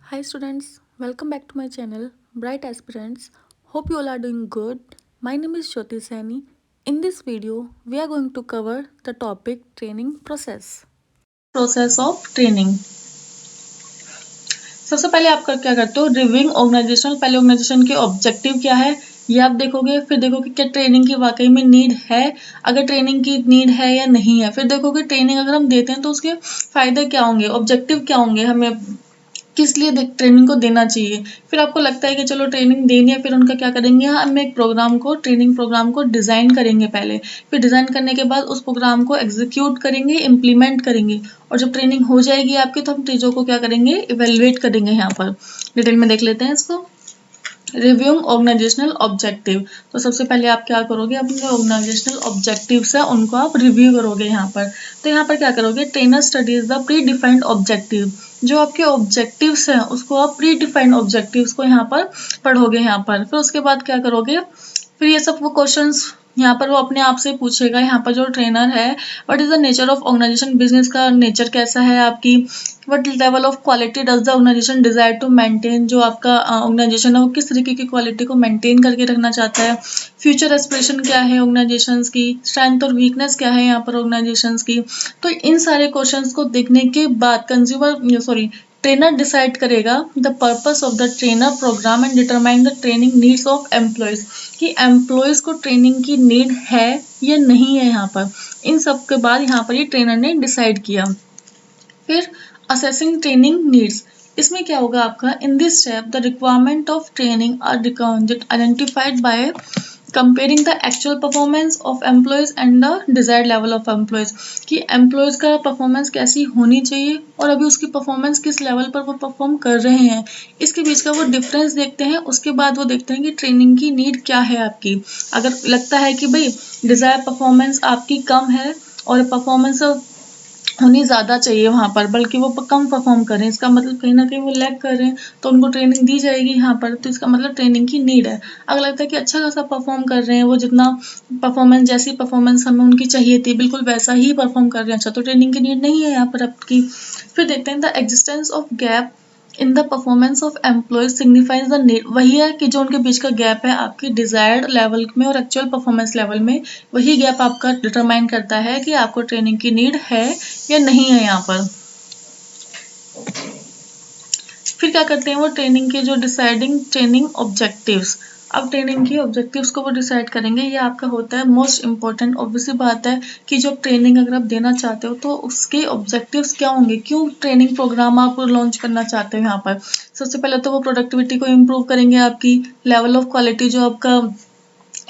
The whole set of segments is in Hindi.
Hi students, welcome back to my channel Bright Aspirants. Hope you all are doing good. My name is Jyoti Saini. In this video, we are going to cover the topic training process. Process of training. सबसे पहले आप क्या करते हो, रिव्यूइंग ऑर्गेनाइजेशनल, पहले ऑर्गेनाइजेशन के ऑब्जेक्टिव क्या है ये आप देखोगे, फिर देखोगे क्या ट्रेनिंग की वाकई में नीड है, अगर ट्रेनिंग की नीड है या नहीं है, फिर देखोगे ट्रेनिंग अगर हम देते हैं तो उसके फायदे क्या होंगे, ऑब्जेक्टिव क्या होंगे, हमें किस लिए ट्रेनिंग को देना चाहिए। फिर आपको लगता है कि चलो ट्रेनिंग देनी है, फिर उनका क्या करेंगे, हम एक प्रोग्राम को, ट्रेनिंग प्रोग्राम को डिज़ाइन करेंगे पहले, फिर डिज़ाइन करने के बाद उस प्रोग्राम को एग्जीक्यूट करेंगे, इम्प्लीमेंट करेंगे, और जब ट्रेनिंग हो जाएगी आपकी तो हम चीज़ों को क्या करेंगे, इवेलुएट करेंगे। यहाँ पर डिटेल में देख लेते हैं इसको। रिव्यूइंग ऑर्गेनाइजेशनल ऑब्जेक्टिव, तो सबसे पहले आप क्या करोगे, अपने ऑर्गेनाइजेशनल ऑब्जेक्टिव्स है उनको आप रिव्यू करोगे। यहाँ पर तो यहाँ पर क्या करोगे, trainer studies the pre defined objective, जो आपके ऑब्जेक्टिव्स हैं उसको आप प्री डिफाइंड ऑब्जेक्टिव्स को यहाँ पर पढ़ोगे। यहाँ पर फिर उसके बाद क्या करोगे, फिर ये सब वो क्वेश्चंस यहाँ पर वो अपने आप से पूछेगा। यहाँ पर जो ट्रेनर है, what is the nature of organisation, business का नेचर कैसा है आपकी, what level of quality does the organisation desire to maintain, जो आपका ऑर्गेनाइजेशन है वो किस तरीके की क्वालिटी को मेंटेन करके रखना चाहता है, फ्यूचर एस्पिरेशन क्या है ऑर्गेनाइजेशन की, स्ट्रेंथ और वीकनेस क्या है यहाँ पर ऑर्गेनाइजेशन की। तो इन सारे क्वेश्चंस को देखने के बाद ट्रेनर डिसाइड करेगा the purpose of the trainer program and determine the training needs of employees, कि एम्प्लॉयज को ट्रेनिंग की नीड है या नहीं है। यहाँ पर इन सब के बाद यहाँ पर ये ट्रेनर ने डिसाइड किया। फिर असेसिंग ट्रेनिंग नीड्स, इसमें क्या होगा आपका, in this step the requirement of training are identified by comparing the actual performance of employees and the desired level of employees, कि एम्प्लॉयज का परफॉर्मेंस कैसी होनी चाहिए और अभी उसकी परफॉर्मेंस किस लेवल पर वो परफॉर्म कर रहे हैं, इसके बीच का वो डिफरेंस देखते हैं। उसके बाद वो देखते हैं कि ट्रेनिंग की नीड क्या है आपकी। अगर लगता है कि भाई डिजायर परफॉर्मेंस आपकी कम है और परफॉर्मेंस होनी ज़्यादा चाहिए वहाँ पर, बल्कि वो कम परफॉर्म करें, इसका मतलब कहीं ना कहीं वो लैग कर रहे हैं, तो उनको ट्रेनिंग दी जाएगी यहाँ पर, तो इसका मतलब ट्रेनिंग की नीड है। अगर लगता है कि अच्छा खासा परफॉर्म कर रहे हैं, वो जितना परफॉर्मेंस, जैसी परफॉर्मेंस हमें उनकी चाहिए थी बिल्कुल वैसा ही परफॉर्म कर रहे हैं, अच्छा तो ट्रेनिंग की नीड नहीं है यहाँ पर आपकी। फिर देखते हैं the existence of gap in the performance of employees signifies the need, वही है कि जो उनके बीच का गैप है आपकी डिजायर्ड लेवल में और एक्चुअल परफॉर्मेंस लेवल में, वही गैप आपका डिटरमाइन करता है कि आपको ट्रेनिंग की नीड है या नहीं है यहाँ पर। फिर क्या करते हैं वो, ट्रेनिंग के जो डिसाइडिंग ट्रेनिंग ऑब्जेक्टिव्स, अब ट्रेनिंग के ऑब्जेक्टिव्स को वो डिसाइड करेंगे। ये आपका होता है मोस्ट इंपॉर्टेंट, ऑब्वियसली बात है कि जो ट्रेनिंग अगर आप देना चाहते हो तो उसके ऑब्जेक्टिव्स क्या होंगे, क्यों ट्रेनिंग प्रोग्राम आप लॉन्च करना चाहते हो। यहाँ पर सबसे पहले तो वो प्रोडक्टिविटी को इम्प्रूव करेंगे, आपकी लेवल ऑफ क्वालिटी, जो आपका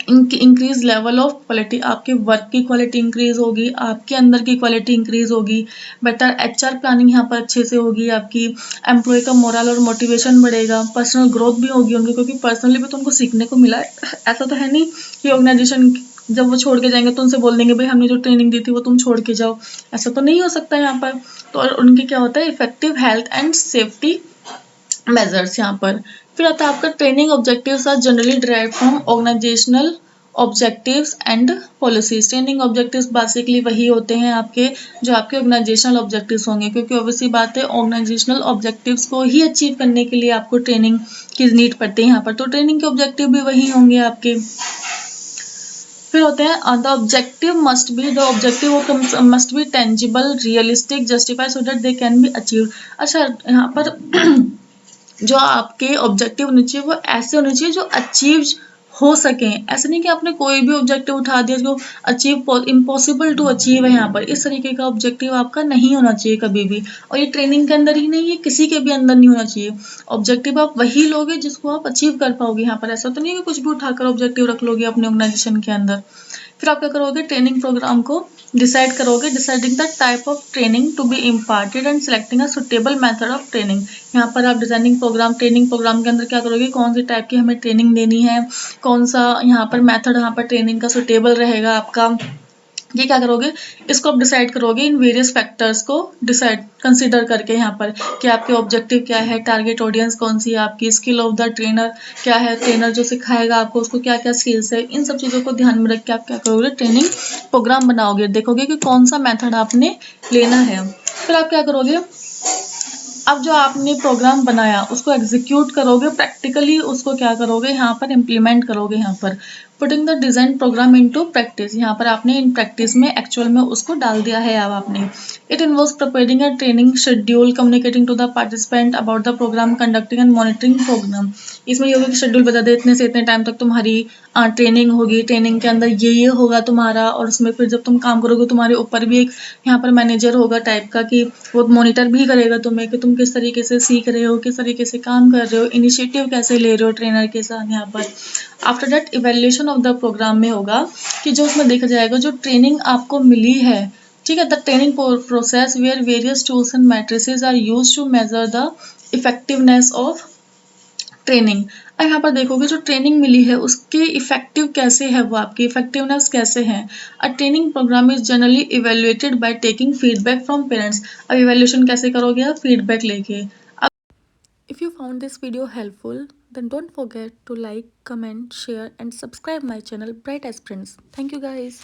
इंक्रीज लेवल ऑफ क्वालिटी, आपके वर्क की क्वालिटी इंक्रीज होगी, आपके अंदर की क्वालिटी इंक्रीज होगी, बेटर एचआर प्लानिंग यहाँ पर अच्छे से होगी आपकी, एम्प्लॉय का मोरल और मोटिवेशन बढ़ेगा, पर्सनल ग्रोथ भी होगी उनकी, क्योंकि पर्सनली भी तो उनको सीखने को मिला है। ऐसा तो है नहीं कि ऑर्गेनाइजेशन जब वो छोड़ के जाएंगे तो उनसे बोल देंगे भाई हमने जो ट्रेनिंग दी थी वो तुम छोड़ के जाओ, ऐसा तो नहीं हो सकता यहाँ पर। तो और उनके क्या होता है, effective health and safety measures यहाँ पर। फिर आता है आपका training objectives are generally derived from organisational objectives and policies. Training objectives basically वही होते हैं आपके, जो आपके ऑर्गेनाइजेशनल ऑब्जेक्टिव्स होंगे, क्योंकि ऑब्वियसली बात है ऑर्गेनाइजेशनल ऑब्जेक्टिव्स को ही अचीव करने के लिए आपको ट्रेनिंग की नीड पड़ती है यहाँ पर, तो ट्रेनिंग के ऑब्जेक्टिव भी वही होंगे आपके। फिर होते हैं the objective must be tangible, realistic, justify so that they can be achieve. अच्छा यहाँ पर जो आपके ऑब्जेक्टिव होने चाहिए वो ऐसे होने चाहिए जो अचीव हो सके, ऐसे नहीं कि आपने कोई भी ऑब्जेक्टिव उठा दिया जो अचीव इम्पॉसिबल टू अचीव है। यहाँ पर इस तरीके का ऑब्जेक्टिव आपका नहीं होना चाहिए कभी भी, और ये ट्रेनिंग के अंदर ही नहीं, ये किसी के भी अंदर नहीं होना चाहिए। ऑब्जेक्टिव आप वही लोगे जिसको आप अचीव कर पाओगे। यहाँ पर ऐसा तो नहीं है कि कुछ भी उठाकर ऑब्जेक्टिव रख लोगे अपने ऑर्गेनाइजेशन के अंदर। फिर आप क्या करोगे, ट्रेनिंग प्रोग्राम को डिसाइड करोगे, deciding the type of training to be imparted and selecting a suitable method of training. यहाँ पर आप डिजाइनिंग प्रोग्राम, ट्रेनिंग प्रोग्राम के अंदर क्या करोगे, कौन सी टाइप की हमें ट्रेनिंग देनी है, कौन सा यहाँ पर मेथड यहाँ पर ट्रेनिंग का सुटेबल रहेगा आपका, ये क्या करोगे, इसको आप डिसाइड करोगे इन वेरियस फैक्टर्स को डिसाइड कंसीडर करके। यहाँ पर कि आपके ऑब्जेक्टिव क्या है, टारगेट ऑडियंस कौन सी है आपकी, स्किल ऑफ द ट्रेनर क्या है, ट्रेनर जो सिखाएगा आपको उसको क्या क्या स्किल्स है, इन सब चीज़ों को ध्यान में रख के आप क्या करोगे, ट्रेनिंग प्रोग्राम बनाओगे, देखोगे कि कौन सा मेथड आपने लेना है। फिर आप क्या करोगे, अब जो आपने प्रोग्राम बनाया उसको एग्जीक्यूट करोगे, प्रैक्टिकली उसको क्या करोगे, यहाँ पर इम्प्लीमेंट करोगे। यहाँ पर putting the design programme into practice, यहाँ पर आपने इन प्रैक्टिस में एक्चुअल में उसको डाल दिया है अब आपने। It involves preparing a training schedule, communicating to the participant about the program, conducting and monitoring program. इसमें ये होगा कि शेड्यूल बता दे इतने से इतने टाइम तक तुम्हारी ट्रेनिंग होगी, ट्रेनिंग के अंदर ये होगा तुम्हारा, और उसमें फिर जब तुम काम करोगे तुम्हारे ऊपर भी एक यहाँ पर मैनेजर होगा टाइप का, कि वो मॉनिटर भी करेगा तुम्हें कि तुम किस तरीके से सीख रहे हो, किस तरीके से काम कर रहे हो, इनिशिएटिव कैसे ले रहे हो ट्रेनर के साथ यहाँ पर। After that evaluation of the program में होगा कि जो उसमें देखा जाएगा जो ट्रेनिंग आपको मिली है, ठीक है, the training process where various tools and matrices are use to measure the effectiveness of training. अब यहाँ पर देखोगे जो ट्रेनिंग मिली है उसके इफेक्टिव कैसे है, वो आपकी इफेक्टिवनेस कैसे है। A training program is generally evaluated by taking feedback from parents. अब इवेल्युएशन कैसे करोगे आप, फीडबैक लेके। If you found this video helpful, then don't forget to like, comment, share, and subscribe my channel Bright Aspirants. Thank you guys.